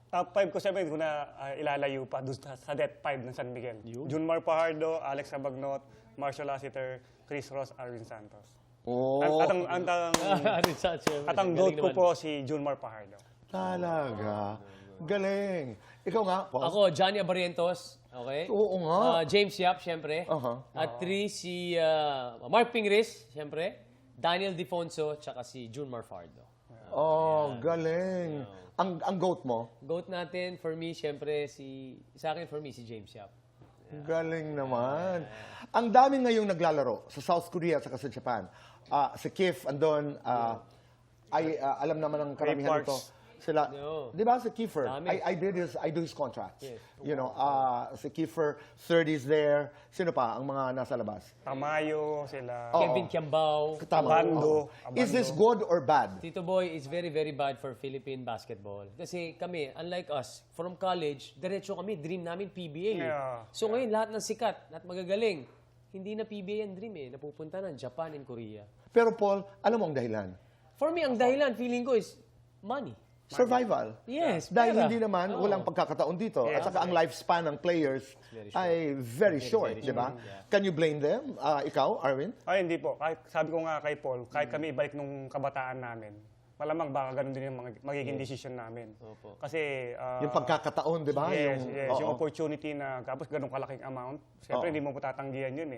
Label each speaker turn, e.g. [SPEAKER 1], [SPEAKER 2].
[SPEAKER 1] Top 5 ko siyempre, hindi ko na ilalayo pa doon sa Death 5 ng San Miguel. Junmar Fajardo, Alex Sabagnot, Marshall Lassiter, Chris Ross, Arvin Santos.
[SPEAKER 2] Oh,
[SPEAKER 1] At ang GOAT ko po si Junmar Fajardo.
[SPEAKER 2] talaga. Galing. Ikaw nga, Paul.
[SPEAKER 3] Ako, Johnny Abarientos. Okay?
[SPEAKER 2] Oo nga.
[SPEAKER 3] James Yap, siyempre.
[SPEAKER 2] Aha.
[SPEAKER 3] At 3, si Mark Pingris, siyempre. Daniel Defonso, tsaka si Junmar Fajardo.
[SPEAKER 2] Oh, galing. Ang GOAT mo?
[SPEAKER 3] GOAT natin, for me, siyempre, sa akin, for me, si James Yap.
[SPEAKER 2] Galing naman. Ang dami ngayong naglalaro sa South Korea at sa Japan. Si Kif, andon, alam naman ng karamihan
[SPEAKER 1] Ray
[SPEAKER 2] nito.
[SPEAKER 1] Parks.
[SPEAKER 2] Sila,
[SPEAKER 3] No.
[SPEAKER 2] di ba si Kiefer?
[SPEAKER 3] Dami.
[SPEAKER 2] I do his contracts.
[SPEAKER 3] Yes.
[SPEAKER 2] You know, si Kiefer, 30's there. Sino pa ang mga nasa labas?
[SPEAKER 1] Tamayo, sila.
[SPEAKER 3] Kevin Kiambao.
[SPEAKER 2] Tama.
[SPEAKER 1] Abando.
[SPEAKER 2] Is this good or bad?
[SPEAKER 3] Tito Boy is very, very bad for Philippine basketball. Kasi kami, unlike us, from college, diretso kami, dream namin PBA.
[SPEAKER 1] Yeah.
[SPEAKER 3] So ngayon, lahat ng sikat at magagaling, hindi na PBA ang dream napupunta ng Japan and Korea.
[SPEAKER 2] Pero Paul, alam mo ang dahilan?
[SPEAKER 3] For me, ang dahilan, feeling ko is money.
[SPEAKER 2] Survival.
[SPEAKER 3] Yes,
[SPEAKER 2] Dahil
[SPEAKER 3] pera.
[SPEAKER 2] hindi naman, walang pagkakataon dito. At saka ang lifespan ng players ay very short, di ba? Can you blame them? Ikaw, Arvin?
[SPEAKER 1] Ay, hindi po. Kahit, sabi ko nga kay Paul, kahit kami ibalik nung kabataan namin, malamang baka ganun din yung magiging decision namin.
[SPEAKER 3] Opo.
[SPEAKER 1] Kasi...
[SPEAKER 2] Yung pagkakataon, di ba?
[SPEAKER 1] Yes,
[SPEAKER 2] Oo.
[SPEAKER 1] yung opportunity na tapos ganun kalaking amount. Siyempre, hindi mo po tatanggihan yun eh.